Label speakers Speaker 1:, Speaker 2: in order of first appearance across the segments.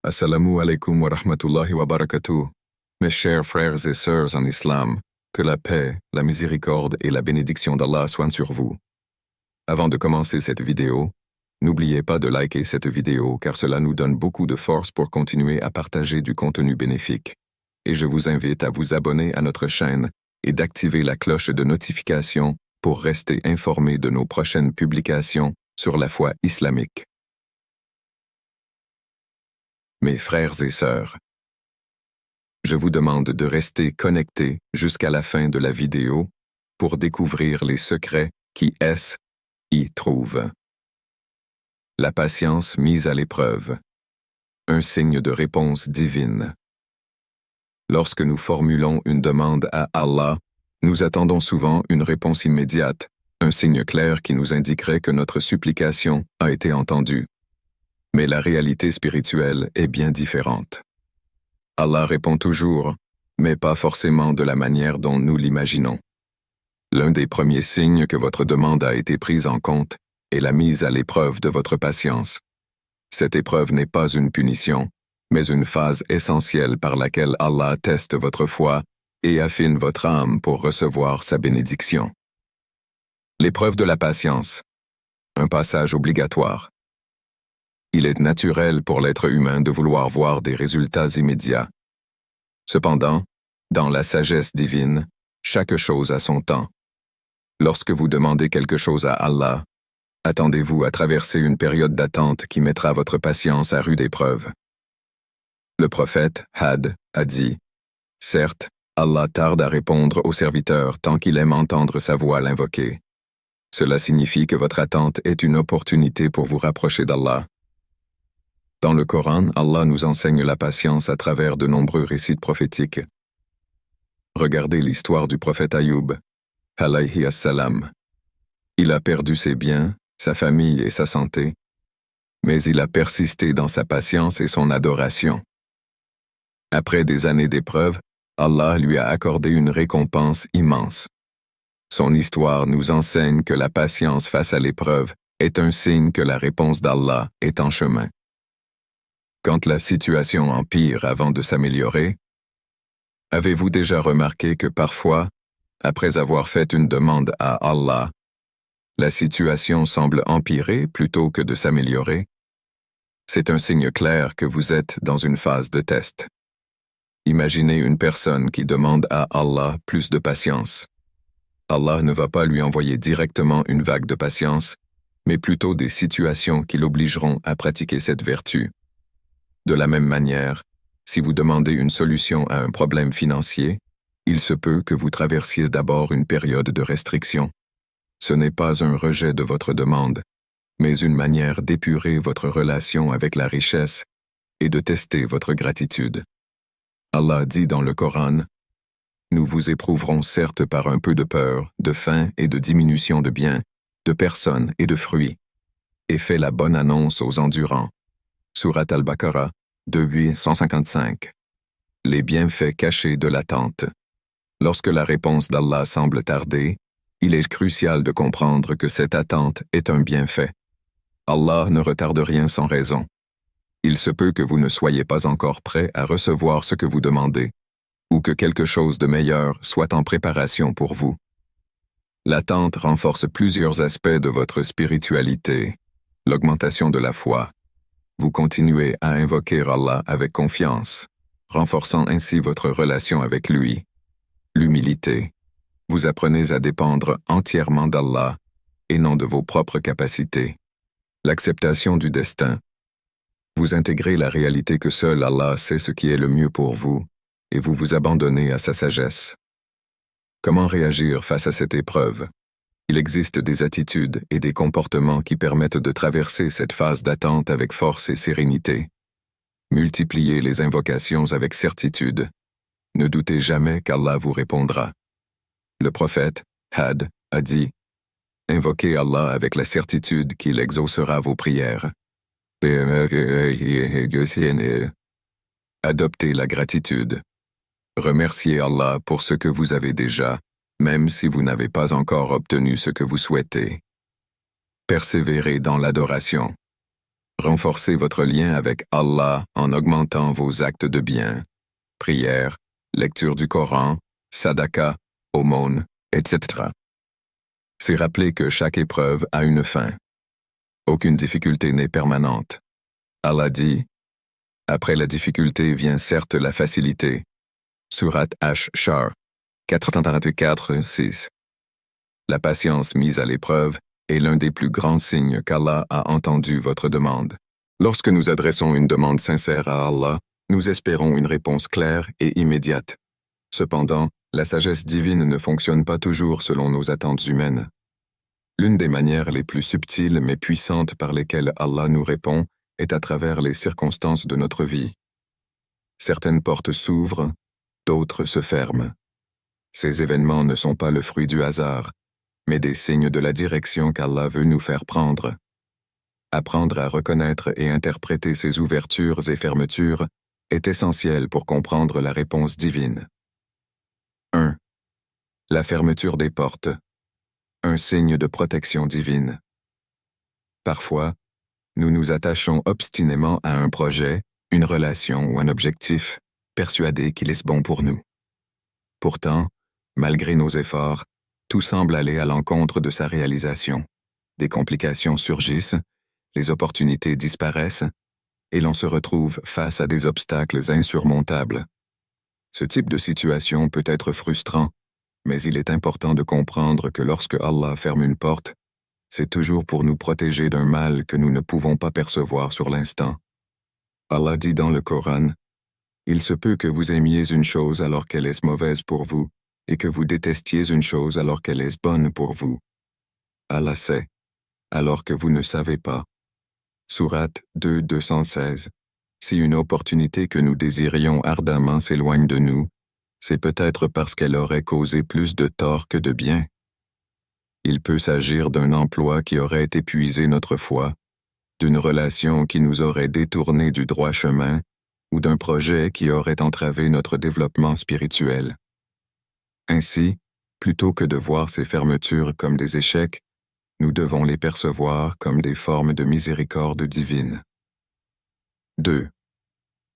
Speaker 1: Assalamu alaikum wa rahmatullahi wa barakatuh. Mes chers frères et sœurs en islam, que la paix, la miséricorde et la bénédiction d'Allah soient sur vous. Avant de commencer cette vidéo, n'oubliez pas de liker cette vidéo car cela nous donne beaucoup de force pour continuer à partager du contenu bénéfique. Et je vous invite à vous abonner à notre chaîne et d'activer la cloche de notification pour rester informé de nos prochaines publications sur la foi islamique. Mes frères et sœurs, je vous demande de rester connectés jusqu'à la fin de la vidéo pour découvrir les secrets qui y trouvent. La patience mise à l'épreuve. Un signe de réponse divine. Lorsque nous formulons une demande à Allah, nous attendons souvent une réponse immédiate, un signe clair qui nous indiquerait que notre supplication a été entendue. Mais la réalité spirituelle est bien différente. Allah répond toujours, mais pas forcément de la manière dont nous l'imaginons. L'un des premiers signes que votre demande a été prise en compte est la mise à l'épreuve de votre patience. Cette épreuve n'est pas une punition, mais une phase essentielle par laquelle Allah teste votre foi et affine votre âme pour recevoir sa bénédiction. L'épreuve de la patience. Un passage obligatoire. Il est naturel pour l'être humain de vouloir voir des résultats immédiats. Cependant, dans la sagesse divine, chaque chose a son temps. Lorsque vous demandez quelque chose à Allah, attendez-vous à traverser une période d'attente qui mettra votre patience à rude épreuve. Le prophète Had a dit, « Certes, Allah tarde à répondre au serviteur tant qu'il aime entendre sa voix l'invoquer. Cela signifie que votre attente est une opportunité pour vous rapprocher d'Allah. » Dans le Coran, Allah nous enseigne la patience à travers de nombreux récits prophétiques. Regardez l'histoire du prophète Ayoub, alayhi as-salam. Il a perdu ses biens, sa famille et sa santé, mais il a persisté dans sa patience et son adoration. Après des années d'épreuves, Allah lui a accordé une récompense immense. Son histoire nous enseigne que la patience face à l'épreuve est un signe que la réponse d'Allah est en chemin. Quand la situation empire avant de s'améliorer, avez-vous déjà remarqué que parfois, après avoir fait une demande à Allah, la situation semble empirer plutôt que de s'améliorer? C'est un signe clair que vous êtes dans une phase de test. Imaginez une personne qui demande à Allah plus de patience. Allah ne va pas lui envoyer directement une vague de patience, mais plutôt des situations qui l'obligeront à pratiquer cette vertu. De la même manière, si vous demandez une solution à un problème financier, il se peut que vous traversiez d'abord une période de restriction. Ce n'est pas un rejet de votre demande, mais une manière d'épurer votre relation avec la richesse et de tester votre gratitude. Allah dit dans le Coran, « Nous vous éprouverons certes par un peu de peur, de faim et de diminution de biens, de personnes et de fruits, et fais la bonne annonce aux endurants. » Surat al-Baqarah, 2:155. Les bienfaits cachés de l'attente. Lorsque la réponse d'Allah semble tarder, il est crucial de comprendre que cette attente est un bienfait. Allah ne retarde rien sans raison. Il se peut que vous ne soyez pas encore prêt à recevoir ce que vous demandez, ou que quelque chose de meilleur soit en préparation pour vous. L'attente renforce plusieurs aspects de votre spiritualité. L'augmentation de la foi. Vous continuez à invoquer Allah avec confiance, renforçant ainsi votre relation avec lui. L'humilité. Vous apprenez à dépendre entièrement d'Allah et non de vos propres capacités. L'acceptation du destin. Vous intégrez la réalité que seul Allah sait ce qui est le mieux pour vous et vous vous abandonnez à sa sagesse. Comment réagir face à cette épreuve? Il existe des attitudes et des comportements qui permettent de traverser cette phase d'attente avec force et sérénité. Multipliez les invocations avec certitude. Ne doutez jamais qu'Allah vous répondra. Le prophète, Had, a dit, « Invoquez Allah avec la certitude qu'il exaucera vos prières. » Adoptez la gratitude. Remerciez Allah pour ce que vous avez déjà, même si vous n'avez pas encore obtenu ce que vous souhaitez. Persévérez dans l'adoration. Renforcez votre lien avec Allah en augmentant vos actes de bien, prière, lecture du Coran, sadaqa, aumône, etc. C'est rappeler que chaque épreuve a une fin. Aucune difficulté n'est permanente. Allah dit, « Après la difficulté vient certes la facilité. » Surat Ash-Shar, 434-6. La patience mise à l'épreuve est l'un des plus grands signes qu'Allah a entendu votre demande. Lorsque nous adressons une demande sincère à Allah, nous espérons une réponse claire et immédiate. Cependant, la sagesse divine ne fonctionne pas toujours selon nos attentes humaines. L'une des manières les plus subtiles mais puissantes par lesquelles Allah nous répond est à travers les circonstances de notre vie. Certaines portes s'ouvrent, d'autres se ferment. Ces événements ne sont pas le fruit du hasard, mais des signes de la direction qu'Allah veut nous faire prendre. Apprendre à reconnaître et interpréter ces ouvertures et fermetures est essentiel pour comprendre la réponse divine. 1. La fermeture des portes. Un signe de protection divine. Parfois, nous nous attachons obstinément à un projet, une relation ou un objectif, persuadés qu'il est bon pour nous. Pourtant, malgré nos efforts, tout semble aller à l'encontre de sa réalisation. Des complications surgissent, les opportunités disparaissent, et l'on se retrouve face à des obstacles insurmontables. Ce type de situation peut être frustrant, mais il est important de comprendre que lorsque Allah ferme une porte, c'est toujours pour nous protéger d'un mal que nous ne pouvons pas percevoir sur l'instant. Allah dit dans le Coran, « Il se peut que vous aimiez une chose alors qu'elle est mauvaise pour vous, et que vous détestiez une chose alors qu'elle est bonne pour vous. Allah sait, alors que vous ne savez pas. » Sourate 2, 216. Si une opportunité que nous désirions ardemment s'éloigne de nous, c'est peut-être parce qu'elle aurait causé plus de tort que de bien. Il peut s'agir d'un emploi qui aurait épuisé notre foi, d'une relation qui nous aurait détournés du droit chemin, ou d'un projet qui aurait entravé notre développement spirituel. Ainsi, plutôt que de voir ces fermetures comme des échecs, nous devons les percevoir comme des formes de miséricorde divine. 2.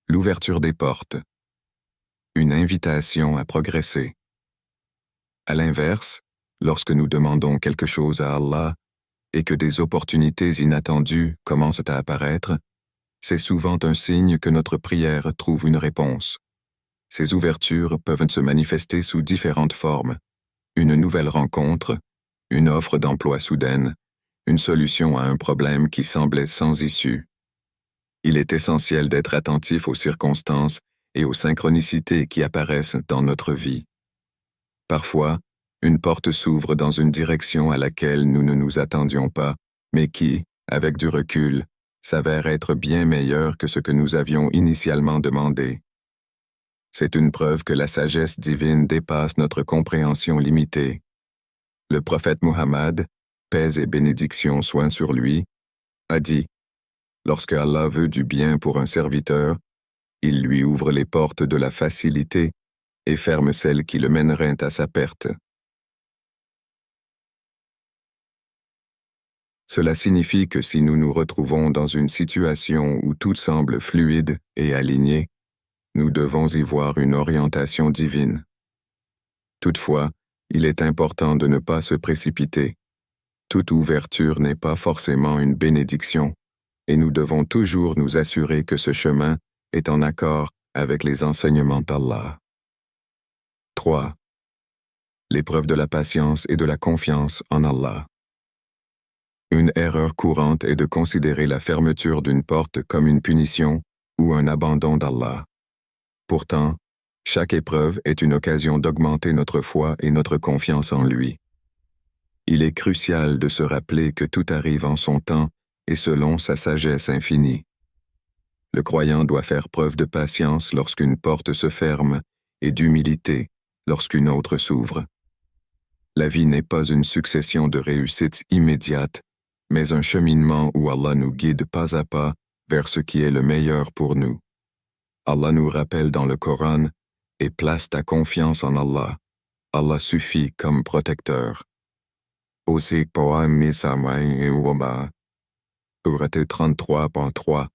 Speaker 1: L'ouverture des portes. Une invitation à progresser. À l'inverse, lorsque nous demandons quelque chose à Allah et que des opportunités inattendues commencent à apparaître, c'est souvent un signe que notre prière trouve une réponse. Ces ouvertures peuvent se manifester sous différentes formes. Une nouvelle rencontre, une offre d'emploi soudaine, une solution à un problème qui semblait sans issue. Il est essentiel d'être attentif aux circonstances et aux synchronicités qui apparaissent dans notre vie. Parfois, une porte s'ouvre dans une direction à laquelle nous ne nous attendions pas, mais qui, avec du recul, s'avère être bien meilleure que ce que nous avions initialement demandé. C'est une preuve que la sagesse divine dépasse notre compréhension limitée. Le prophète Muhammad, paix et bénédiction soient sur lui, a dit, « Lorsque Allah veut du bien pour un serviteur, il lui ouvre les portes de la facilité et ferme celles qui le mèneraient à sa perte. » Cela signifie que si nous nous retrouvons dans une situation où tout semble fluide et aligné, nous devons y voir une orientation divine. Toutefois, il est important de ne pas se précipiter. Toute ouverture n'est pas forcément une bénédiction, et nous devons toujours nous assurer que ce chemin est en accord avec les enseignements d'Allah. 3. L'épreuve de la patience et de la confiance en Allah. Une erreur courante est de considérer la fermeture d'une porte comme une punition ou un abandon d'Allah. Pourtant, chaque épreuve est une occasion d'augmenter notre foi et notre confiance en lui. Il est crucial de se rappeler que tout arrive en son temps et selon sa sagesse infinie. Le croyant doit faire preuve de patience lorsqu'une porte se ferme et d'humilité lorsqu'une autre s'ouvre. La vie n'est pas une succession de réussites immédiates, mais un cheminement où Allah nous guide pas à pas vers ce qui est le meilleur pour nous. Allah nous rappelle dans le Coran « Et place ta confiance en Allah. Allah suffit comme protecteur. » Sourate 33.3.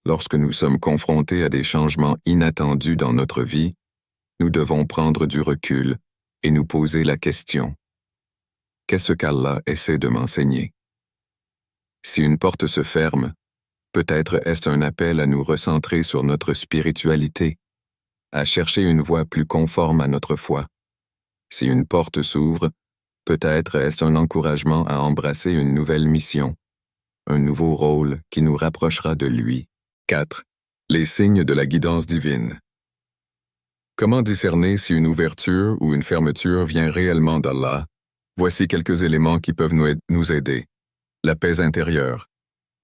Speaker 1: Lorsque nous sommes confrontés à des changements inattendus dans notre vie, nous devons prendre du recul et nous poser la question: qu'est-ce qu'Allah essaie de m'enseigner? Si une porte se ferme, peut-être est-ce un appel à nous recentrer sur notre spiritualité, à chercher une voie plus conforme à notre foi. Si une porte s'ouvre, peut-être est-ce un encouragement à embrasser une nouvelle mission, un nouveau rôle qui nous rapprochera de lui. 4. Les signes de la guidance divine. Comment discerner si une ouverture ou une fermeture vient réellement d'Allah? Voici quelques éléments qui peuvent nous aider. La paix intérieure.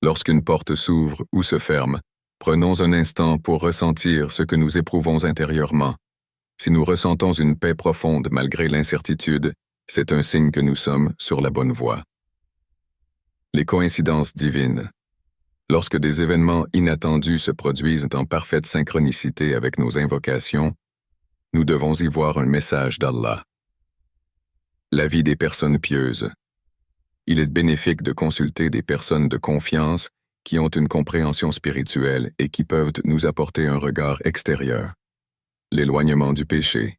Speaker 1: Lorsqu'une porte s'ouvre ou se ferme, prenons un instant pour ressentir ce que nous éprouvons intérieurement. Si nous ressentons une paix profonde malgré l'incertitude, c'est un signe que nous sommes sur la bonne voie. Les coïncidences divines. Lorsque des événements inattendus se produisent en parfaite synchronicité avec nos invocations, nous devons y voir un message d'Allah. La vie des personnes pieuses. Il est bénéfique de consulter des personnes de confiance qui ont une compréhension spirituelle et qui peuvent nous apporter un regard extérieur. L'éloignement du péché.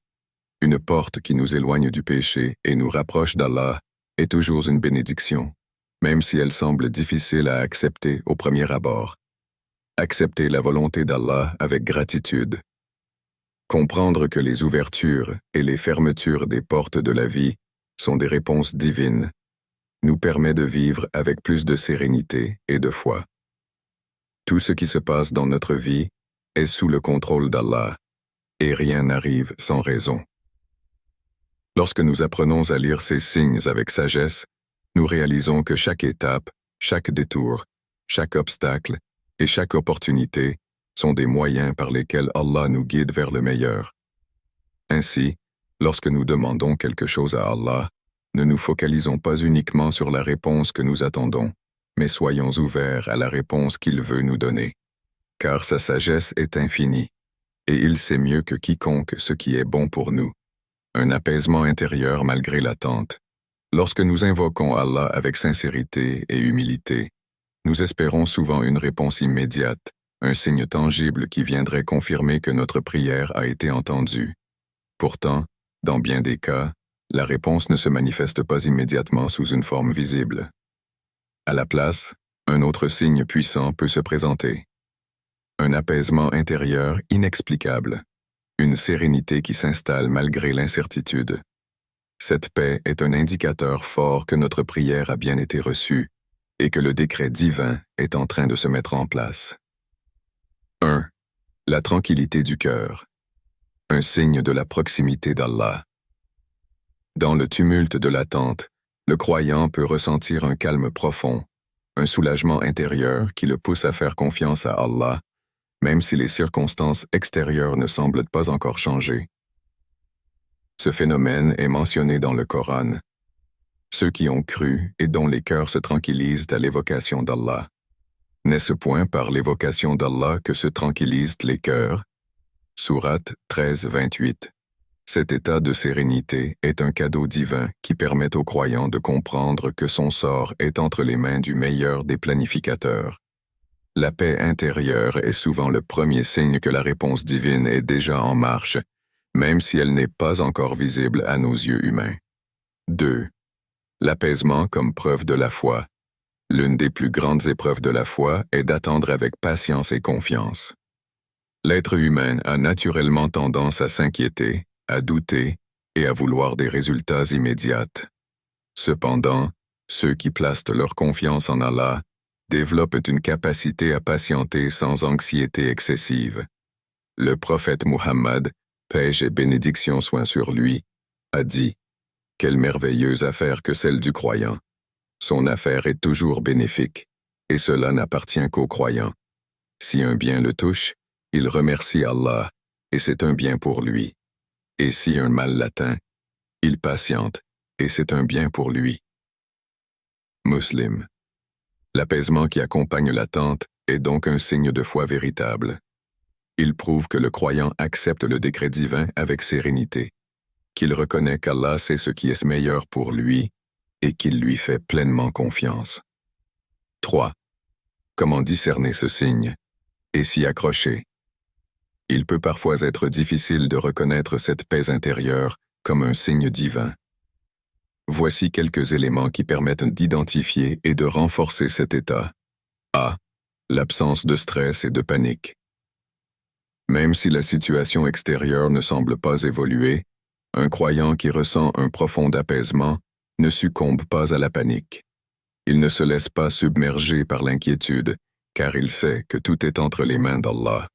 Speaker 1: Une porte qui nous éloigne du péché et nous rapproche d'Allah est toujours une bénédiction, même si elle semble difficile à accepter au premier abord. Accepter la volonté d'Allah avec gratitude. Comprendre que les ouvertures et les fermetures des portes de la vie sont des réponses divines nous permet de vivre avec plus de sérénité et de foi. Tout ce qui se passe dans notre vie est sous le contrôle d'Allah, et rien n'arrive sans raison. Lorsque nous apprenons à lire ces signes avec sagesse, nous réalisons que chaque étape, chaque détour, chaque obstacle et chaque opportunité sont des moyens par lesquels Allah nous guide vers le meilleur. Ainsi, lorsque nous demandons quelque chose à Allah, ne nous focalisons pas uniquement sur la réponse que nous attendons, mais soyons ouverts à la réponse qu'il veut nous donner. Car sa sagesse est infinie, et il sait mieux que quiconque ce qui est bon pour nous. Un apaisement intérieur malgré l'attente. Lorsque nous invoquons Allah avec sincérité et humilité, nous espérons souvent une réponse immédiate, un signe tangible qui viendrait confirmer que notre prière a été entendue. Pourtant, dans bien des cas, la réponse ne se manifeste pas immédiatement sous une forme visible. À la place, un autre signe puissant peut se présenter. Un apaisement intérieur inexplicable, une sérénité qui s'installe malgré l'incertitude. Cette paix est un indicateur fort que notre prière a bien été reçue et que le décret divin est en train de se mettre en place. 1. La tranquillité du cœur. Un signe de la proximité d'Allah. Dans le tumulte de l'attente, le croyant peut ressentir un calme profond, un soulagement intérieur qui le pousse à faire confiance à Allah, même si les circonstances extérieures ne semblent pas encore changer. Ce phénomène est mentionné dans le Coran. Ceux qui ont cru et dont les cœurs se tranquillisent à l'évocation d'Allah. N'est-ce point par l'évocation d'Allah que se tranquillisent les cœurs? Sourate 13-28. Cet état de sérénité est un cadeau divin qui permet au croyant de comprendre que son sort est entre les mains du meilleur des planificateurs. La paix intérieure est souvent le premier signe que la réponse divine est déjà en marche, même si elle n'est pas encore visible à nos yeux humains. 2. L'apaisement comme preuve de la foi. L'une des plus grandes épreuves de la foi est d'attendre avec patience et confiance. L'être humain a naturellement tendance à s'inquiéter, à douter et à vouloir des résultats immédiats. Cependant, ceux qui placent leur confiance en Allah développent une capacité à patienter sans anxiété excessive. Le prophète Muhammad, paix et bénédiction soient sur lui, a dit: « Quelle merveilleuse affaire que celle du croyant. Son affaire est toujours bénéfique, et cela n'appartient qu'aux croyants. Si un bien le touche, il remercie Allah, et c'est un bien pour lui. Et si un mal l'atteint, il patiente, et c'est un bien pour lui. » Muslim. L'apaisement qui accompagne l'attente est donc un signe de foi véritable. Il prouve que le croyant accepte le décret divin avec sérénité, qu'il reconnaît qu'Allah sait ce qui est meilleur pour lui et qu'il lui fait pleinement confiance. 3. Comment discerner ce signe et s'y accrocher? Il peut parfois être difficile de reconnaître cette paix intérieure comme un signe divin. Voici quelques éléments qui permettent d'identifier et de renforcer cet état. A. L'absence de stress et de panique. Même si la situation extérieure ne semble pas évoluer, un croyant qui ressent un profond apaisement ne succombe pas à la panique. Il ne se laisse pas submerger par l'inquiétude, car il sait que tout est entre les mains d'Allah.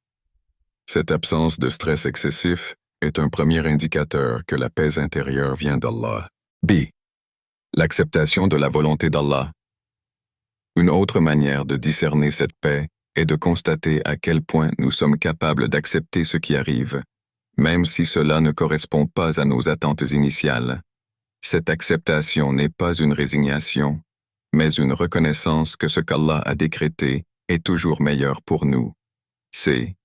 Speaker 1: Cette absence de stress excessif est un premier indicateur que la paix intérieure vient d'Allah. B. L'acceptation de la volonté d'Allah. Une autre manière de discerner cette paix est de constater à quel point nous sommes capables d'accepter ce qui arrive, même si cela ne correspond pas à nos attentes initiales. Cette acceptation n'est pas une résignation, mais une reconnaissance que ce qu'Allah a décrété est toujours meilleur pour nous. C.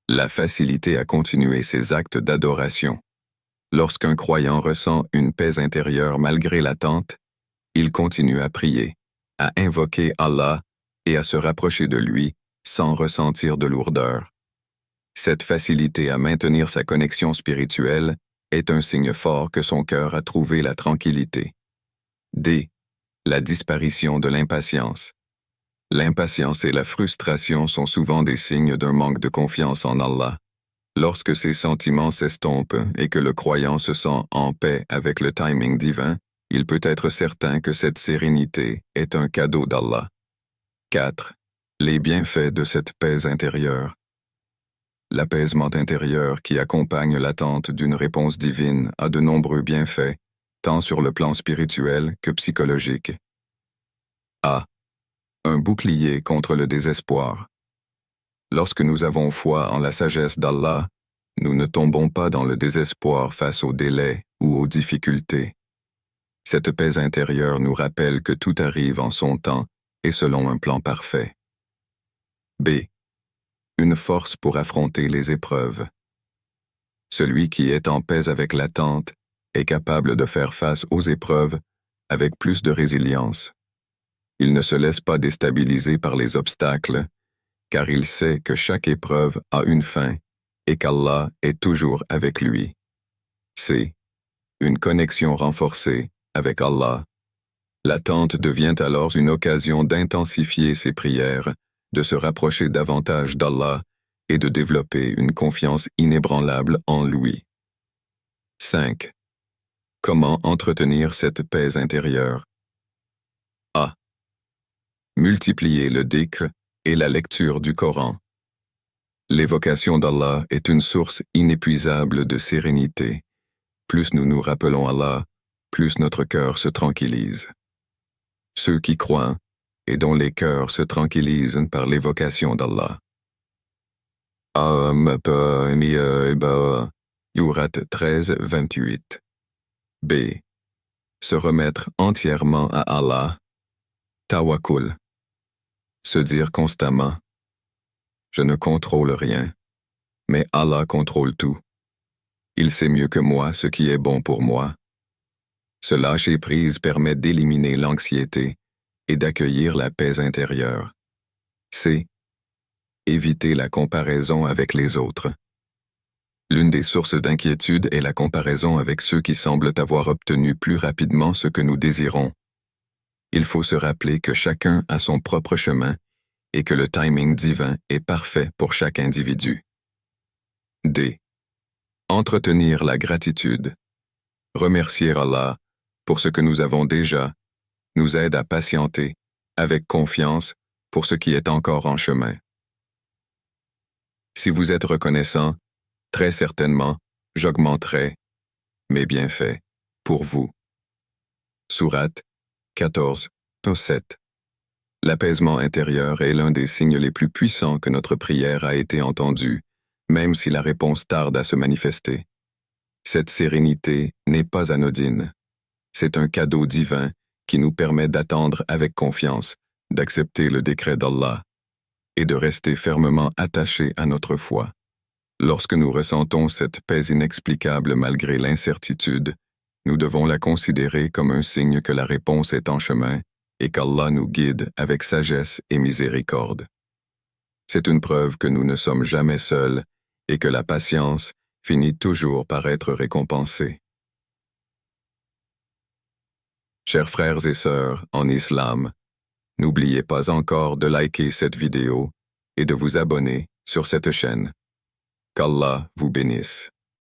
Speaker 1: La facilité à continuer ses actes d'adoration. Lorsqu'un croyant ressent une paix intérieure malgré l'attente, il continue à prier, à invoquer Allah et à se rapprocher de lui sans ressentir de lourdeur. Cette facilité à maintenir sa connexion spirituelle est un signe fort que son cœur a trouvé la tranquillité. D. La disparition de l'impatience. L'impatience et la frustration sont souvent des signes d'un manque de confiance en Allah. Lorsque ces sentiments s'estompent et que le croyant se sent en paix avec le timing divin, il peut être certain que cette sérénité est un cadeau d'Allah. 4. Les bienfaits de cette paix intérieure. L'apaisement intérieur qui accompagne l'attente d'une réponse divine a de nombreux bienfaits, tant sur le plan spirituel que psychologique. A. Un bouclier contre le désespoir. Lorsque nous avons foi en la sagesse d'Allah, nous ne tombons pas dans le désespoir face aux délais ou aux difficultés. Cette paix intérieure nous rappelle que tout arrive en son temps et selon un plan parfait. B. Une force pour affronter les épreuves. Celui qui est en paix avec l'attente est capable de faire face aux épreuves avec plus de résilience. Il ne se laisse pas déstabiliser par les obstacles, car il sait que chaque épreuve a une fin et qu'Allah est toujours avec lui. C. Une connexion renforcée avec Allah. L'attente devient alors une occasion d'intensifier ses prières, de se rapprocher davantage d'Allah et de développer une confiance inébranlable en lui. 5. Comment entretenir cette paix intérieure? A. Multiplier le dhikr et la lecture du Coran. L'évocation d'Allah est une source inépuisable de sérénité. Plus nous nous rappelons Allah, plus notre cœur se tranquillise. Ceux qui croient et dont les cœurs se tranquillisent par l'évocation d'Allah. Yurat 13, 28. B. Se remettre entièrement à Allah. Tawakkul. Se dire constamment: je ne contrôle rien, mais Allah contrôle tout. Il sait mieux que moi ce qui est bon pour moi. Ce lâcher-prise permet d'éliminer l'anxiété et d'accueillir la paix intérieure. C. Éviter la comparaison avec les autres. L'une des sources d'inquiétude est la comparaison avec ceux qui semblent avoir obtenu plus rapidement ce que nous désirons. Il faut se rappeler que chacun a son propre chemin et que le timing divin est parfait pour chaque individu. D. Entretenir la gratitude. Remercier Allah pour ce que nous avons déjà nous aide à patienter avec confiance pour ce qui est encore en chemin. Si vous êtes reconnaissant, très certainement, j'augmenterai mes bienfaits pour vous. Sourate 14, 7. L'apaisement intérieur est l'un des signes les plus puissants que notre prière a été entendue, même si la réponse tarde à se manifester. Cette sérénité n'est pas anodine. C'est un cadeau divin qui nous permet d'attendre avec confiance, d'accepter le décret d'Allah et de rester fermement attachés à notre foi. Lorsque nous ressentons cette paix inexplicable malgré l'incertitude, nous devons la considérer comme un signe que la réponse est en chemin et qu'Allah nous guide avec sagesse et miséricorde. C'est une preuve que nous ne sommes jamais seuls et que la patience finit toujours par être récompensée. Chers frères et sœurs en islam, n'oubliez pas encore de liker cette vidéo et de vous abonner sur cette chaîne. Qu'Allah vous bénisse.